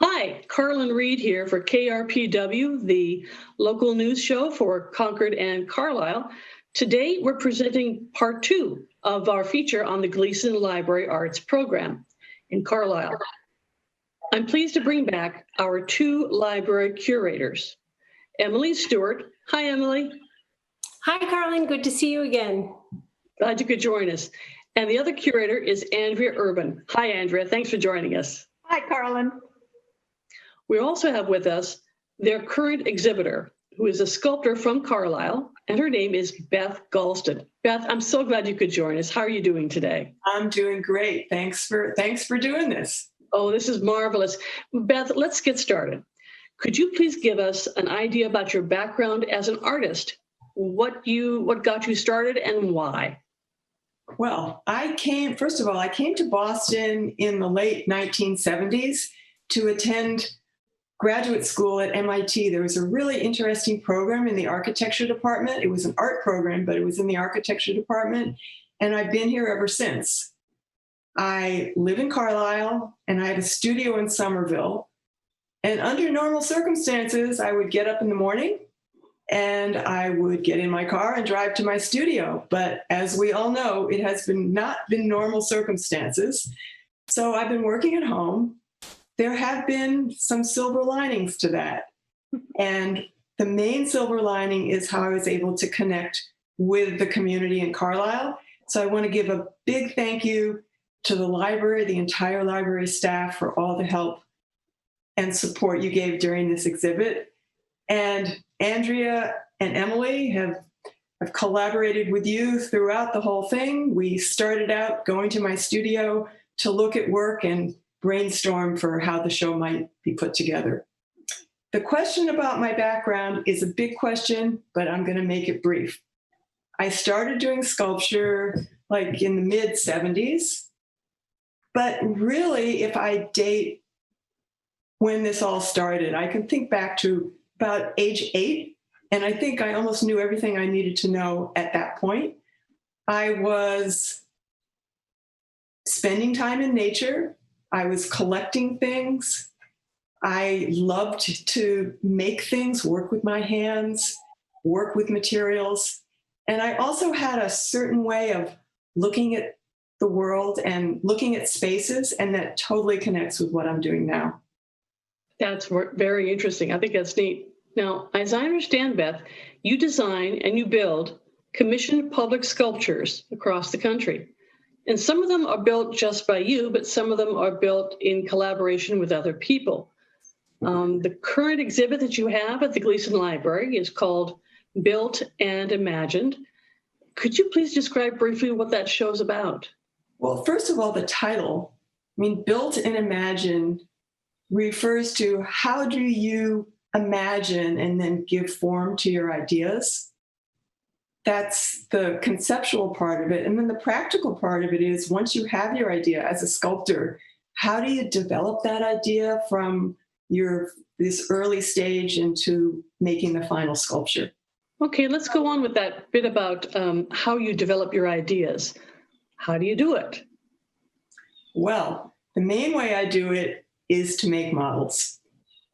Hi, Karlen Reed here for KRPW, the local news show for Concord and Carlisle. Today, we're presenting part 2 of our feature on the Gleason Library Arts program in Carlisle. I'm pleased to bring back our 2 library curators. Emily Stewart. Hi, Emily. Hi, Karlen. Good to see you again. Glad you could join us. And the other curator is Andrea Urban. Hi, Andrea. Thanks for joining us. Hi, Karlen. We also have with us their current exhibitor, who is a sculptor from Carlisle, and her name is Beth Galston. Beth, I'm so glad you could join us. How are you doing today? I'm doing great. Thanks for doing this. Oh, this is marvelous. Beth, let's get started. Could you please give us an idea about your background as an artist? What got you started and why? Well, first of all, I came to Boston in the late 1970s to attend graduate school at MIT. There was a really interesting program in the architecture department. It was an art program, but it was in the architecture department. And I've been here ever since. I live in Carlisle and I have a studio in Somerville. And under normal circumstances, I would get up in the morning and I would get in my car and drive to my studio. But as we all know, it has not been normal circumstances. So I've been working at home. There have been some silver linings to that. And the main silver lining is how I was able to connect with the community in Carlisle. So I want to give a big thank you to the library, the entire library staff, for all the help and support you gave during this exhibit. And Andrea and Emily have collaborated with you throughout the whole thing. We started out going to my studio to look at work and brainstorm for how the show might be put together. The question about my background is a big question, but I'm going to make it brief. I started doing sculpture like in the mid-70s, but really, if I date when this all started, I can think back to about age 8, and I think I almost knew everything I needed to know at that point. I was spending time in nature. I was collecting things. I loved to make things, work with my hands, work with materials. And I also had a certain way of looking at the world and looking at spaces, and that totally connects with what I'm doing now. That's very interesting. I think that's neat. Now, as I understand, Beth, you design and you build commissioned public sculptures across the country. And some of them are built just by you, but some of them are built in collaboration with other people. The current exhibit that you have at the Gleason Library is called Built and Imagined. Could you please describe briefly what that show's about? Well, first of all, the title, Built and Imagined, refers to how do you imagine and then give form to your ideas. That's the conceptual part of it. And then the practical part of it is, once you have your idea as a sculptor, how do you develop that idea from this early stage into making the final sculpture? Okay, let's go on with that bit about how you develop your ideas. How do you do it? Well, the main way I do it is to make models.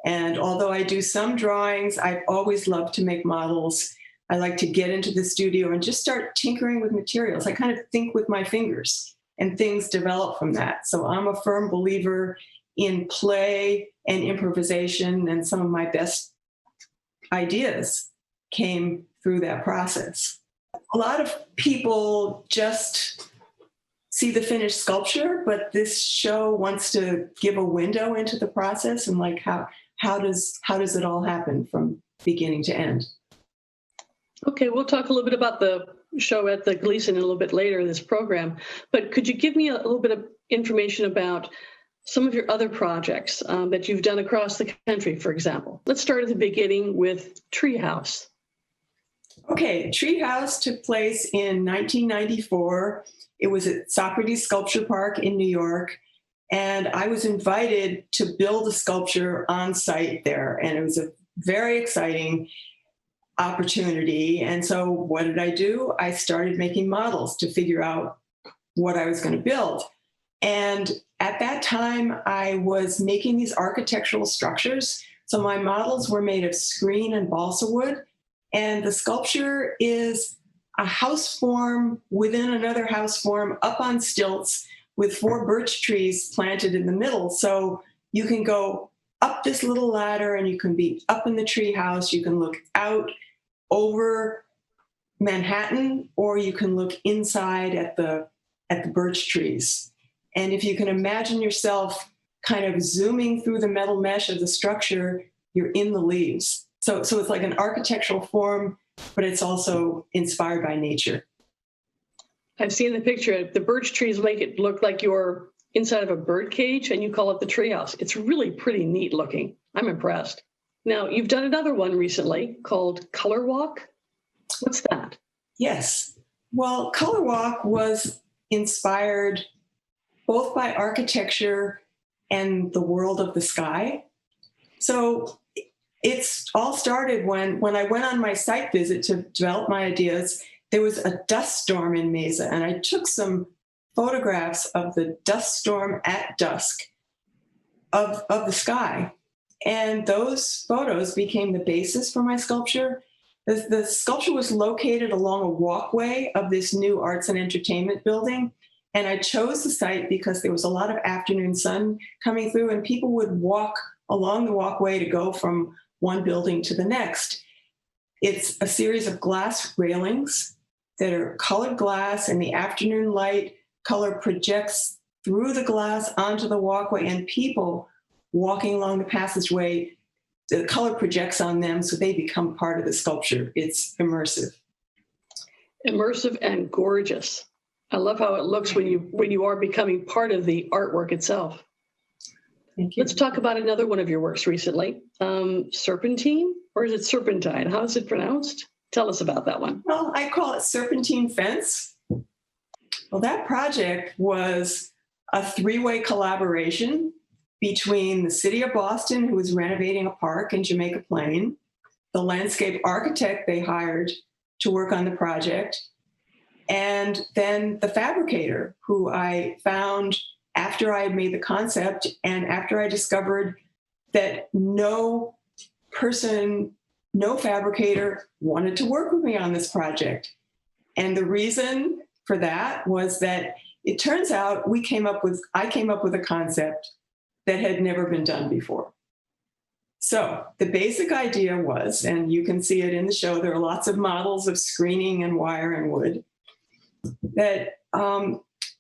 And although I do some drawings, I've always loved to make models. I like to get into the studio and just start tinkering with materials. I kind of think with my fingers and things develop from that. So I'm a firm believer in play and improvisation, and some of my best ideas came through that process. A lot of people just see the finished sculpture, but this show wants to give a window into the process and how does it all happen from beginning to end? Okay, we'll talk a little bit about the show at the Gleason a little bit later in this program, but could you give me a little bit of information about some of your other projects that you've done across the country, for example? Let's start at the beginning with Treehouse. Okay, Treehouse took place in 1994. It was at Socrates Sculpture Park in New York, and I was invited to build a sculpture on site there, and it was a very exciting opportunity. And so what did I do? I started making models to figure out what I was going to build. And at that time, I was making these architectural structures. So my models were made of screen and balsa wood. And the sculpture is a house form within another house form up on stilts with 4 birch trees planted in the middle. So you can go up this little ladder and you can be up in the tree house. You can look out over Manhattan, or you can look inside at the birch trees. And if you can imagine yourself kind of zooming through the metal mesh of the structure, you're in the leaves. So it's like an architectural form, but it's also inspired by nature. I've seen the picture. The birch trees make it look like you're inside of a bird cage, and you call it the treehouse. It's really pretty neat looking. I'm impressed. Now, you've done another one recently called Color Walk. What's that? Yes. Well, Color Walk was inspired both by architecture and the world of the sky. So it's all started when I went on my site visit to develop my ideas. There was a dust storm in Mesa, and I took some photographs of the dust storm at dusk of the sky. And those photos became the basis for my sculpture. The sculpture was located along a walkway of this new arts and entertainment building. And I chose the site because there was a lot of afternoon sun coming through, and people would walk along the walkway to go from one building to the next. It's a series of glass railings that are colored glass, and the afternoon light color projects through the glass onto the walkway, and people walking along the passageway, the color projects on them, so they become part of the sculpture. It's immersive. Immersive and gorgeous. I love how it looks when you are becoming part of the artwork itself. Thank you. Let's talk about another one of your works recently. Serpentine, or is it Serpentine? How is it pronounced? Tell us about that one. Well, I call it Serpentine Fence. Well, that project was a 3-way collaboration between the city of Boston, who was renovating a park in Jamaica Plain, the landscape architect they hired to work on the project, and then the fabricator, who I found after I had made the concept and after I discovered that no fabricator wanted to work with me on this project. And the reason for that was that it turns out I came up with a concept that had never been done before. So the basic idea was, and you can see it in the show, there are lots of models of screening and wire and wood, that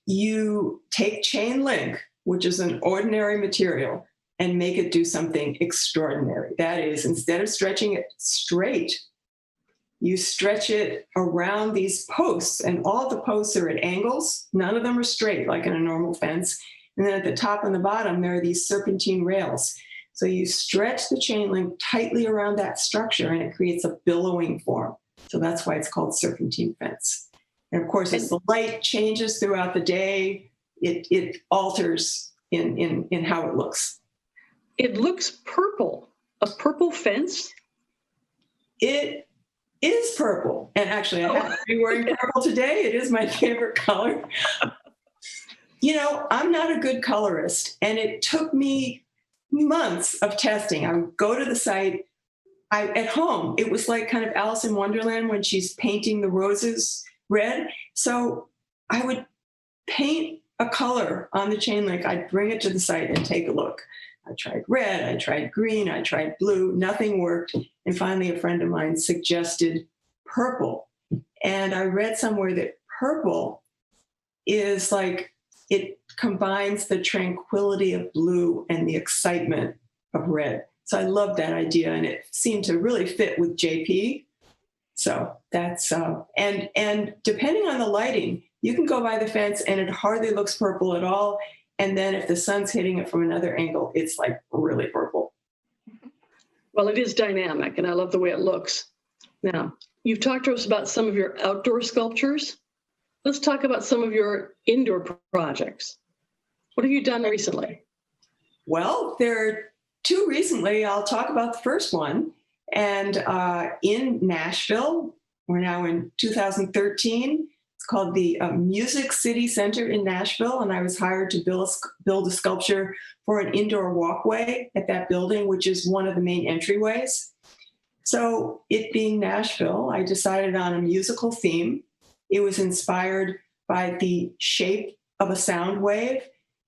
you take chain link, which is an ordinary material, and make it do something extraordinary. That is, instead of stretching it straight, you stretch it around these posts, and all the posts are at angles. None of them are straight like in a normal fence. And then at the top and the bottom, there are these serpentine rails. So you stretch the chain link tightly around that structure, and it creates a billowing form. So that's why it's called Serpentine Fence. And of course, as the light changes throughout the day, it alters in how it looks. It looks purple. A purple fence? It is purple. And actually, I happen to be wearing purple today. It is my favorite color. You know, I'm not a good colorist, and it took me months of testing. I would go to the site. At home, it was like kind of Alice in Wonderland when she's painting the roses red. So I would paint a color on the chain link. I'd bring it to the site and take a look. I tried red, I tried green, I tried blue, nothing worked. And finally, a friend of mine suggested purple. And I read somewhere that purple is like, it combines the tranquility of blue and the excitement of red. So I loved that idea, and it seemed to really fit with JP. So that's, and depending on the lighting, you can go by the fence and it hardly looks purple at all. And then if the sun's hitting it from another angle, it's like really purple. Well, it is dynamic, and I love the way it looks. Now, you've talked to us about some of your outdoor sculptures. Let's talk about some of your indoor projects. What have you done recently? Well, there are 2 recently. I'll talk about the first one. And in Nashville, we're now in 2013. It's It's called the Music City Center in Nashville, and I was hired to build a sculpture for an indoor walkway at that building, which is one of the main entryways. So it being Nashville, I decided on a musical theme. It was inspired by the shape of a sound wave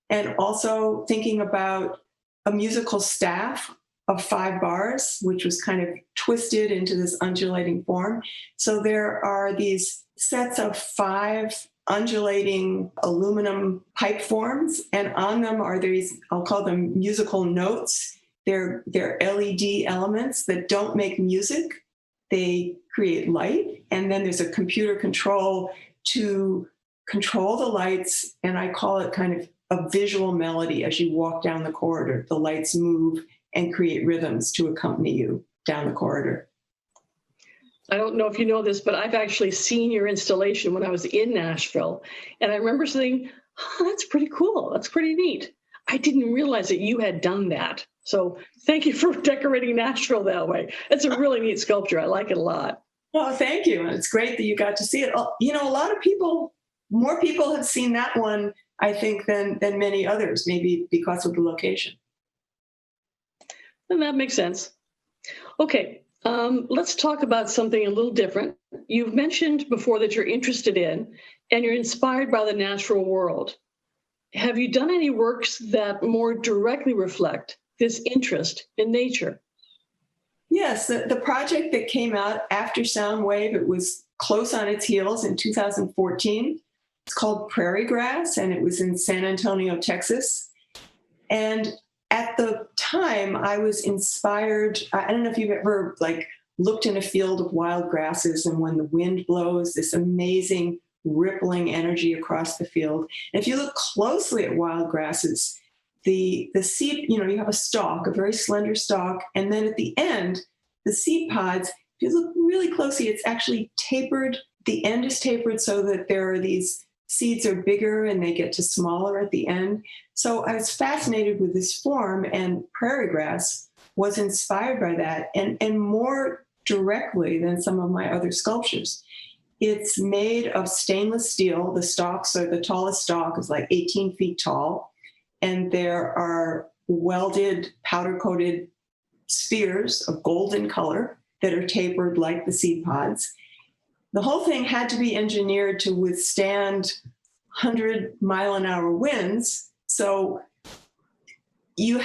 and also thinking about a musical staff of 5 bars, which was kind of twisted into this undulating form. So there are these sets of 5 undulating aluminum pipe forms, and on them are these, I'll call them musical notes. They're LED elements that don't make music. They create light, and then there's a computer control to control the lights, and I call it kind of a visual melody as you walk down the corridor. The lights move and create rhythms to accompany you down the corridor. I don't know if you know this, but I've actually seen your installation when I was in Nashville. And I remember saying, oh, that's pretty cool. That's pretty neat. I didn't realize that you had done that. So thank you for decorating Nashville that way. It's a really neat sculpture. I like it a lot. Well, thank you. And it's great that you got to see it. You know, a lot of people, more people have seen that one, I think, than many others, maybe because of the location. And that makes sense. Okay, let's talk about something a little different. You've mentioned before that you're interested in and you're inspired by the natural world. Have you done any works that more directly reflect this interest in nature? Yes, the project that came out after Soundwave, it was close on its heels in 2014. It's called Prairie Grass, and it was in San Antonio, Texas. And at the time, I was inspired. I don't know if you've ever looked in a field of wild grasses, and when the wind blows, this amazing rippling energy across the field. And if you look closely at wild grasses, the seed, you have a stalk, a very slender stalk, and then at the end, the seed pods, if you look really closely, it's actually tapered. The end is tapered so that there are these seeds are bigger and they get to smaller at the end. So I was fascinated with this form, and prairie grass was inspired by that, and more directly than some of my other sculptures. It's made of stainless steel. The stalks are, the tallest stalk is like 18 feet tall, and there are welded, powder-coated spheres of golden color that are tapered like the seed pods. The whole thing had to be engineered to withstand 100-mile-an-hour winds. So you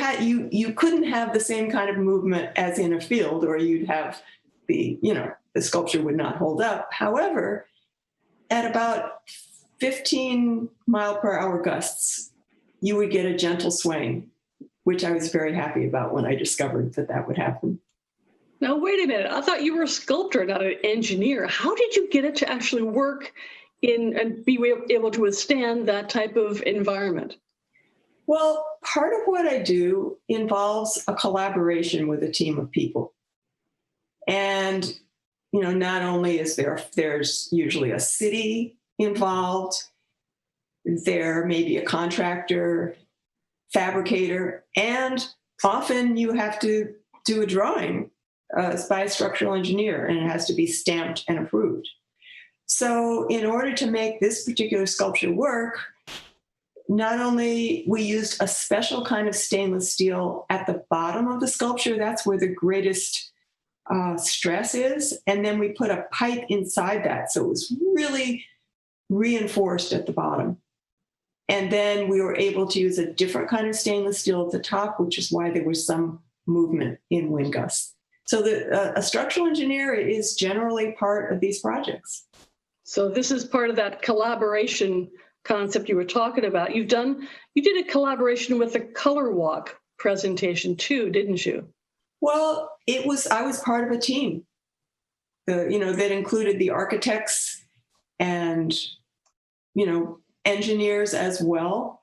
couldn't have the same kind of movement as in a field, or you'd have the sculpture would not hold up. However, at about 15-mile-per-hour gusts, you would get a gentle swaying, which I was very happy about when I discovered that would happen. Now, wait a minute. I thought you were a sculptor, not an engineer. How did you get it to actually work in and be able to withstand that type of environment? Well, part of what I do involves a collaboration with a team of people. And, not only is there's usually a city involved, there may be a contractor, fabricator, and often you have to do a drawing by a structural engineer, and it has to be stamped and approved. So in order to make this particular sculpture work, not only we used a special kind of stainless steel at the bottom of the sculpture, that's where the greatest stress is, and then we put a pipe inside that, so it was really reinforced at the bottom. And then we were able to use a different kind of stainless steel at the top, which is why there was some movement in wind gusts. So a structural engineer is generally part of these projects. So this is part of that collaboration concept you were talking about. You did a collaboration with the Color Walk presentation too, didn't you? Well, I was part of a team, that included the architects and, engineers as well.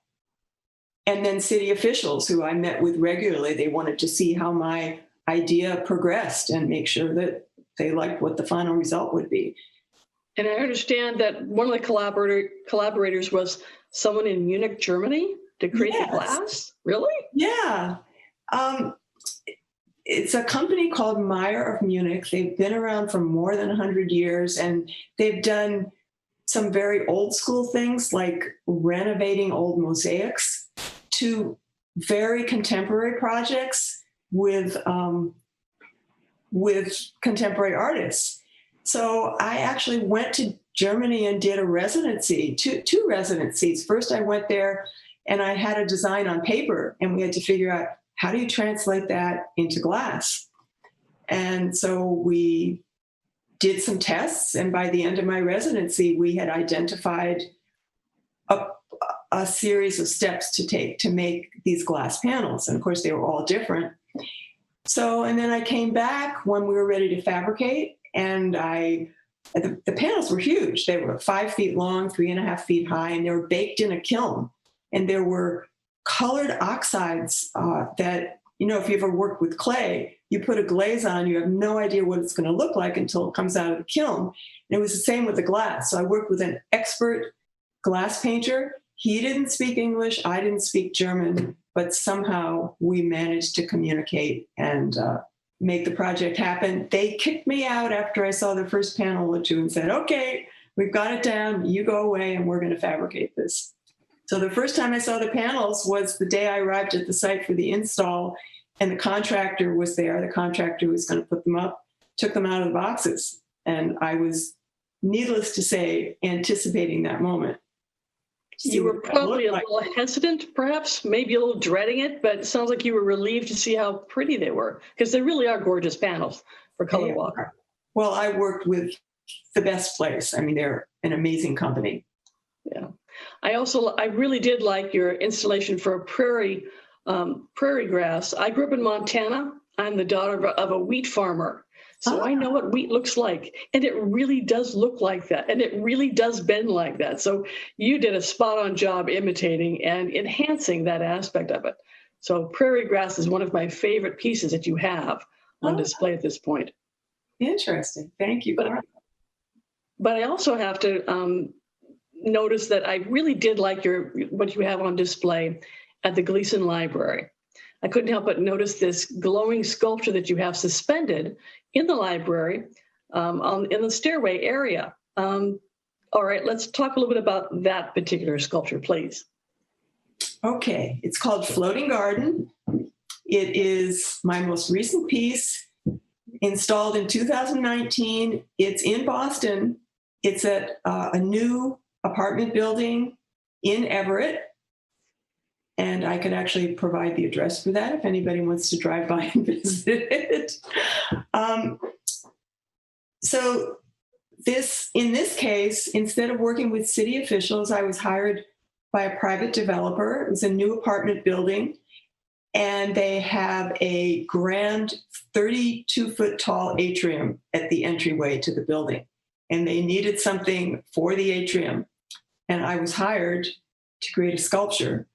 And then city officials who I met with regularly. They wanted to see how my idea progressed and make sure that they liked what the final result would be. And I understand that one of the collaborators was someone in Munich, Germany, to create the glass. Really? Yeah. It's a company called Meyer of Munich. They've been around for more than 100 years, and they've done some very old school things like renovating old mosaics to very contemporary projects with contemporary artists. So I actually went to Germany and did a residency, two residencies. First, I went there and I had a design on paper, and we had to figure out how do you translate that into glass. And so we did some tests, and by the end of my residency, we had identified a series of steps to take to make these glass panels. And of course, they were all different. So, and then I came back when we were ready to fabricate, and the panels were huge. They were 5 feet long, 3.5 feet high, and they were baked in a kiln. And there were colored oxides that, if you ever worked with clay, you put a glaze on, you have no idea what it's going to look like until it comes out of the kiln. And it was the same with the glass. So I worked with an expert glass painter. He didn't speak English, I didn't speak German, but somehow we managed to communicate and make the project happen. They kicked me out after I saw the first panel or two and said, okay, we've got it down, you go away and we're going to fabricate this. So the first time I saw the panels was the day I arrived at the site for the install, and the contractor was there. The contractor was going to put them up, took them out of the boxes. And I was, needless to say, anticipating that moment. You were probably a little hesitant, perhaps, maybe a little dreading it, but it sounds like you were relieved to see how pretty they were, because they really are gorgeous panels for Color Walk. Well, I worked with the best place. I mean, they're an amazing company. Yeah. I really did like your installation for Prairie Grass. I grew up in Montana. I'm the daughter of a wheat farmer. So I know what wheat looks like, and it really does look like that, and it really does bend like that. So you did a spot-on job imitating and enhancing that aspect of it. So Prairie Grass is one of my favorite pieces that you have on display at this point. Interesting. Thank you. But I also have to notice that I really did like what you have on display at the Gleason Library. I couldn't help but notice this glowing sculpture that you have suspended in the library in the stairway area. All right, let's talk a little bit about that particular sculpture, please. Okay, it's called Floating Garden. It is my most recent piece, installed in 2019. It's in Boston. It's at a new apartment building in Everett. And I could actually provide the address for that if anybody wants to drive by and visit it. So in this case, instead of working with city officials, I was hired by a private developer. It was a new apartment building, and they have a grand 32-foot tall atrium at the entryway to the building. And they needed something for the atrium. And I was hired to create a sculpture.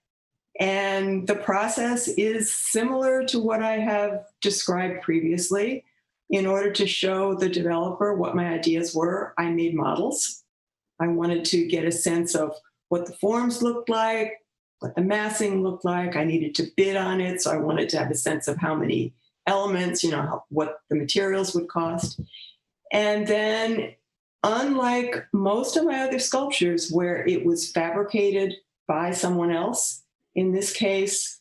And the process is similar to what I have described previously. In order to show the developer what my ideas were, I made models. I wanted to get a sense of what the forms looked like, what the massing looked like. I needed to bid on it, so I wanted to have a sense of how many elements, what the materials would cost. And then, unlike most of my other sculptures where it was fabricated by someone else, in this case,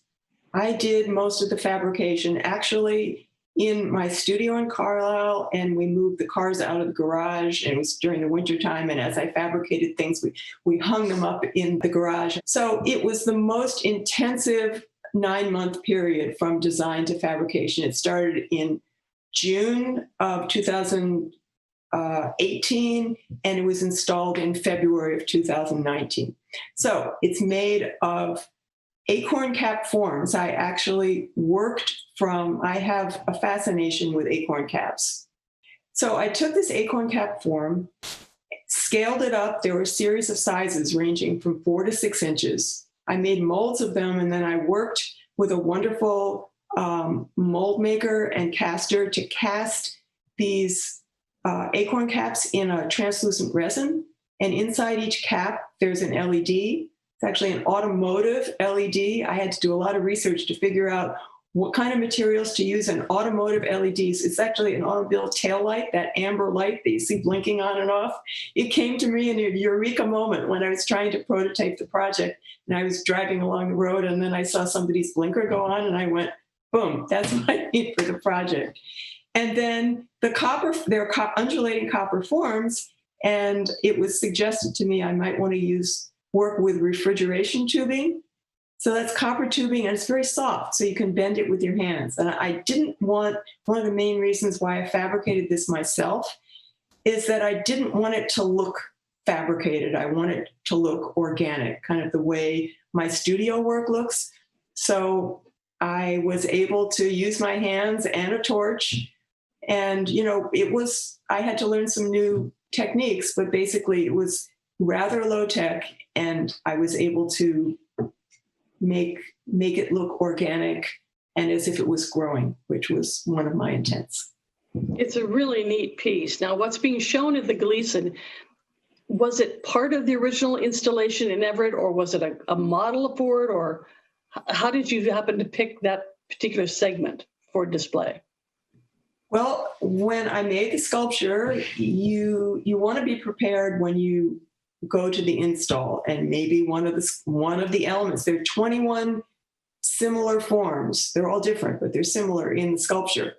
I did most of the fabrication actually in my studio in Carlisle, and we moved the cars out of the garage, and it was during the wintertime, and as I fabricated things, we hung them up in the garage. So it was the most intensive 9-month period from design to fabrication. It started in June of 2018, and it was installed in February of 2019. So it's made of acorn cap forms. I actually I have a fascination with acorn caps. So I took this acorn cap form, scaled it up. There were a series of sizes ranging from 4 to 6 inches. I made molds of them, and then I worked with a wonderful mold maker and caster to cast these acorn caps in a translucent resin. And inside each cap, there's an LED. It's actually an automotive LED. I had to do a lot of research to figure out what kind of materials to use, and automotive LEDs. It's actually an automobile tail light, that amber light that you see blinking on and off. It came to me in a eureka moment when I was trying to prototype the project, and I was driving along the road, and then I saw somebody's blinker go on, and I went, boom, that's what I need for the project. And then there are undulating copper forms, and it was suggested to me I might want to work with refrigeration tubing. So that's copper tubing, and it's very soft, so you can bend it with your hands. And I didn't want, one of the main reasons why I fabricated this myself is that I didn't want it to look fabricated. I want it to look organic, kind of the way my studio work looks. So I was able to use my hands and a torch. And, I had to learn some new techniques, but basically it was rather low tech, and I was able to make it look organic and as if it was growing, which was one of my intents. It's a really neat piece. Now, what's being shown at the Gleason, was it part of the original installation in Everett, or was it a model for it, or how did you happen to pick that particular segment for display? Well, when I made the sculpture, you want to be prepared when you go to the install, and maybe one of the elements. There are 21 similar forms. They're all different, but they're similar in the sculpture.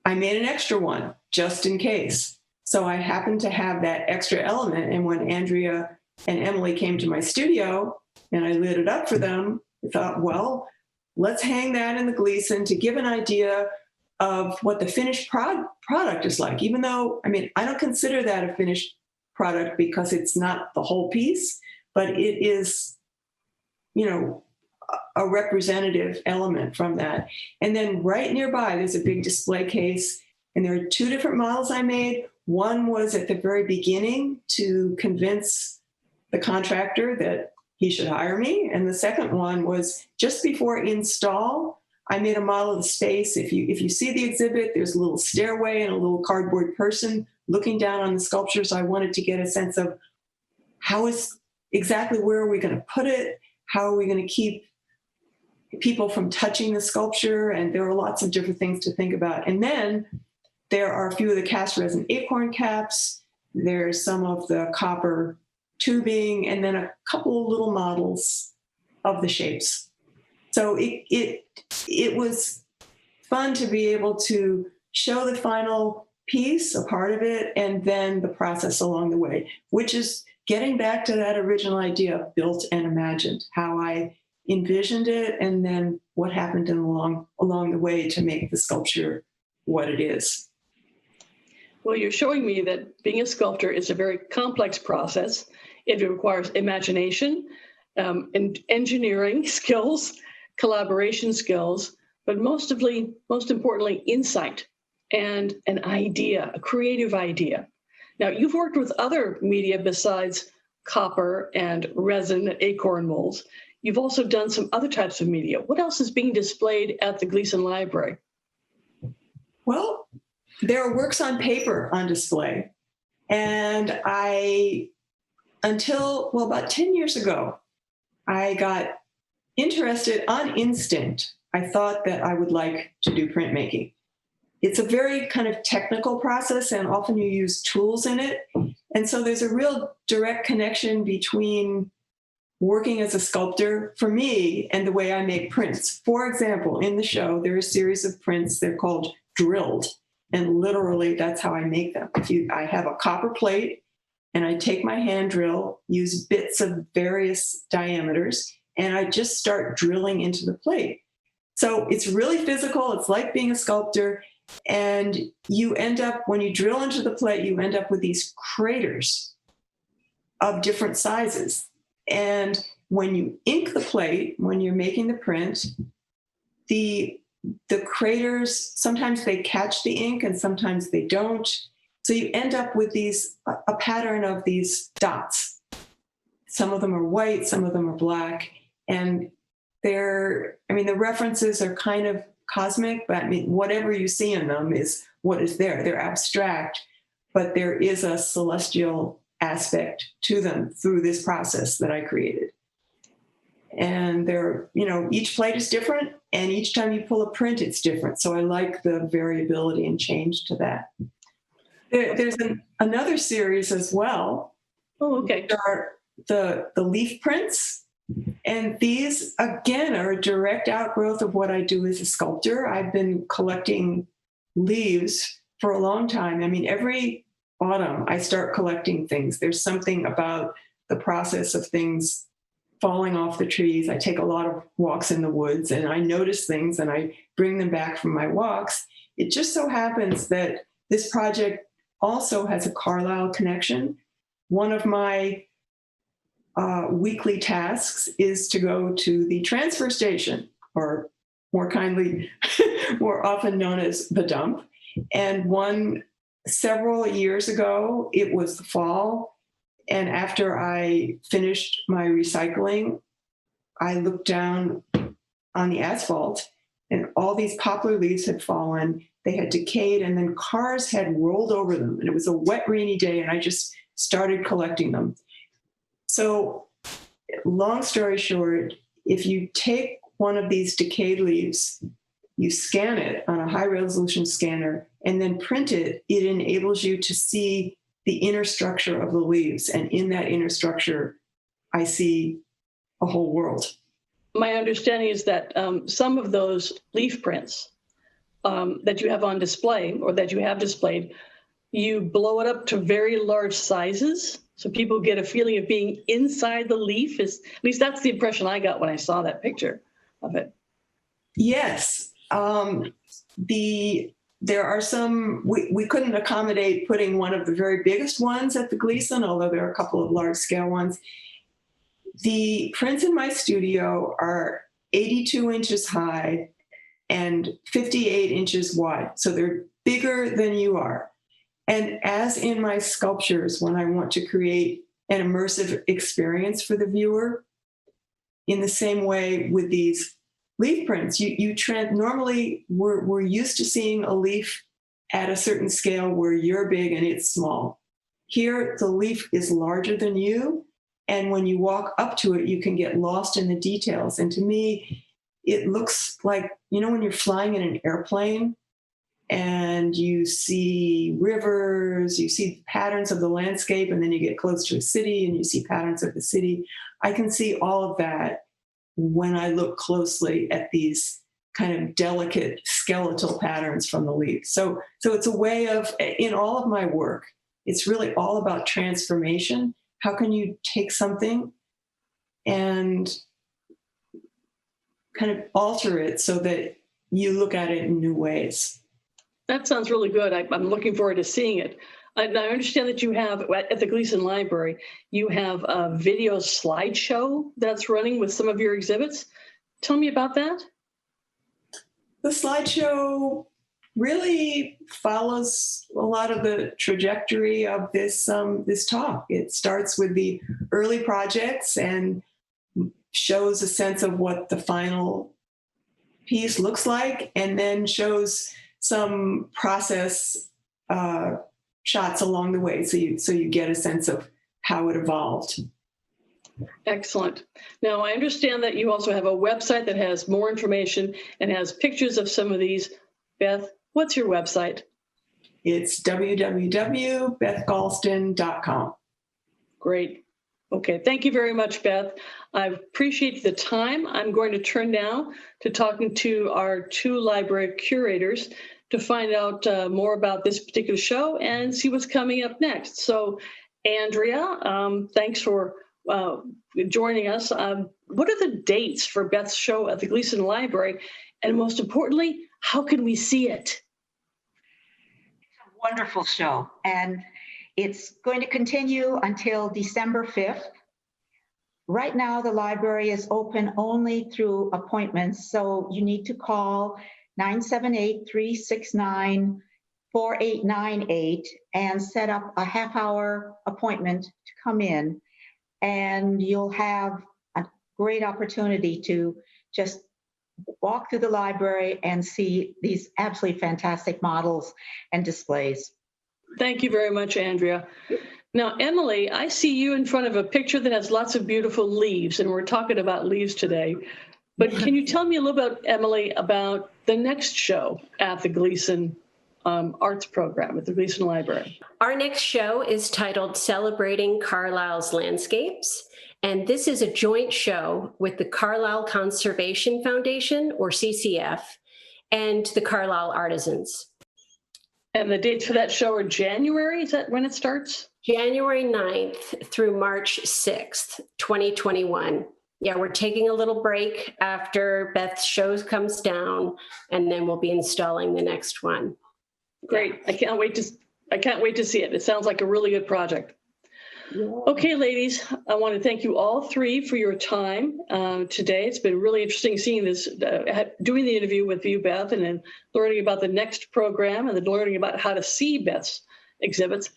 I made an extra one just in case. So I happened to have that extra element. And when Andrea and Emily came to my studio and I lit it up for them, I thought, well, let's hang that in the Gleason to give an idea of what the finished product is like. Even though, I don't consider that a finished product because it's not the whole piece, but it is, a representative element from that. And then right nearby, there's a big display case, and there are two different models I made. One was at the very beginning to convince the contractor that he should hire me. And the second one was just before install. I made a model of the space. If you see the exhibit, there's a little stairway and a little cardboard person looking down on the sculpture. So I wanted to get a sense of where are we going to put it? How are we going to keep people from touching the sculpture? And there are lots of different things to think about. And then there are a few of the cast resin acorn caps. There's some of the copper tubing, and then a couple of little models of the shapes. So it was fun to be able to show the final piece, a part of it, and then the process along the way, which is getting back to that original idea of built and imagined, how I envisioned it, and then what happened along the way to make the sculpture what it is. Well, you're showing me that being a sculptor is a very complex process. It requires imagination, and engineering skills, collaboration skills, but most importantly, insight and an idea, a creative idea. Now, you've worked with other media besides copper and resin acorn molds. You've also done some other types of media. What else is being displayed at the Gleason Library? Well, there are works on paper on display. And until about 10 years ago, I got interested on instinct. I thought that I would like to do printmaking. It's a very kind of technical process, and often you use tools in it. And so there's a real direct connection between working as a sculptor for me and the way I make prints. For example, in the show, there are a series of prints. They're called drilled. And literally, that's how I make them. I have a copper plate, and I take my hand drill, use bits of various diameters, and I just start drilling into the plate. So it's really physical. It's like being a sculptor. And you end up, when you drill into the plate, you end up with these craters of different sizes. And when you ink the plate, when you're making the print, the craters, sometimes they catch the ink and sometimes they don't. So you end up with a pattern of these dots. Some of them are white, some of them are black. And the references are kind of cosmic, but whatever you see in them is what is there. They're abstract, but there is a celestial aspect to them through this process that I created. And they're, each plate is different, and each time you pull a print, it's different. So I like the variability and change to that. There's another series as well. Oh, okay. There are the leaf prints. And these, again, are a direct outgrowth of what I do as a sculptor. I've been collecting leaves for a long time. I mean, every autumn, I start collecting things. There's something about the process of things falling off the trees. I take a lot of walks in the woods, and I notice things, and I bring them back from my walks. It just so happens that this project also has a Carlisle connection. One of my weekly tasks is to go to the transfer station, or more kindly, more often known as the dump. And several years ago, it was the fall. And after I finished my recycling, I looked down on the asphalt, and all these poplar leaves had fallen. They had decayed, and then cars had rolled over them. And it was a wet, rainy day, and I just started collecting them. So, long story short, if you take one of these decayed leaves, you scan it on a high-resolution scanner, and then print it, it enables you to see the inner structure of the leaves. And in that inner structure, I see a whole world. My understanding is that some of those leaf prints that you have on display, or that you have displayed, you blow it up to very large sizes, so people get a feeling of being inside the leaf. At least that's the impression I got when I saw that picture of it. Yes. There are some, we couldn't accommodate putting one of the very biggest ones at the Gleason, although there are a couple of large scale ones. The prints in my studio are 82 inches high and 58 inches wide. So they're bigger than you are. And as in my sculptures, when I want to create an immersive experience for the viewer, in the same way with these leaf prints, normally we're used to seeing a leaf at a certain scale where you're big and it's small. Here, the leaf is larger than you, and when you walk up to it, you can get lost in the details. And to me, it looks like, when you're flying in an airplane and you see rivers, you see patterns of the landscape, and then you get close to a city and you see patterns of the city. I can see all of that when I look closely at these kind of delicate skeletal patterns from the leaves. So it's a way of, in all of my work, it's really all about transformation. How can you take something and kind of alter it so that you look at it in new ways? That sounds really good. I'm looking forward to seeing it. I understand that you have, at the Gleason Library, you have a video slideshow that's running with some of your exhibits. Tell me about that. The slideshow really follows a lot of the trajectory of this talk. It starts with the early projects and shows a sense of what the final piece looks like, and then shows some process shots along the way, so you get a sense of how it evolved. Excellent. Now, I understand that you also have a website that has more information and has pictures of some of these. Beth, what's your website? It's www.bethgalston.com. Great. Okay, thank you very much, Beth. I appreciate the time. I'm going to turn now to talking to our two library curators to find out more about this particular show and see what's coming up next. So, Andrea, thanks for joining us. What are the dates for Beth's show at the Gleason Library? And most importantly, how can we see it? It's a wonderful show, and it's going to continue until December 5th. Right now, the library is open only through appointments, so you need to call 978-369-4898 and set up a half-hour appointment to come in, and you'll have a great opportunity to just walk through the library and see these absolutely fantastic models and displays. Thank you very much, Andrea. Now, Emily, I see you in front of a picture that has lots of beautiful leaves, and we're talking about leaves today. But can you tell me a little bit, Emily, about the next show at the Gleason Arts Program at the Gleason Library? Our next show is titled Celebrating Carlisle's Landscapes. And this is a joint show with the Carlisle Conservation Foundation, or CCF, and the Carlisle Artisans. And the dates for that show are January? Is that when it starts? January 9th through March 6th, 2021. Yeah, we're taking a little break after Beth's show comes down, and then we'll be installing the next one. Great. I can't wait to see it. It sounds like a really good project. Yeah. Okay, ladies, I want to thank you all three for your time today. It's been really interesting seeing this, doing the interview with you, Beth, and then learning about the next program and then learning about how to see Beth's exhibits.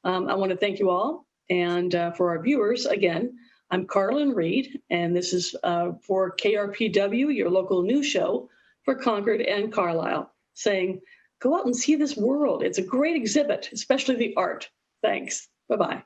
I want to thank you all. And for our viewers, again, I'm Karlen Reed, and this is for KRPW, your local news show for Concord and Carlisle, saying, go out and see this world. It's a great exhibit, especially the art. Thanks. Bye-bye.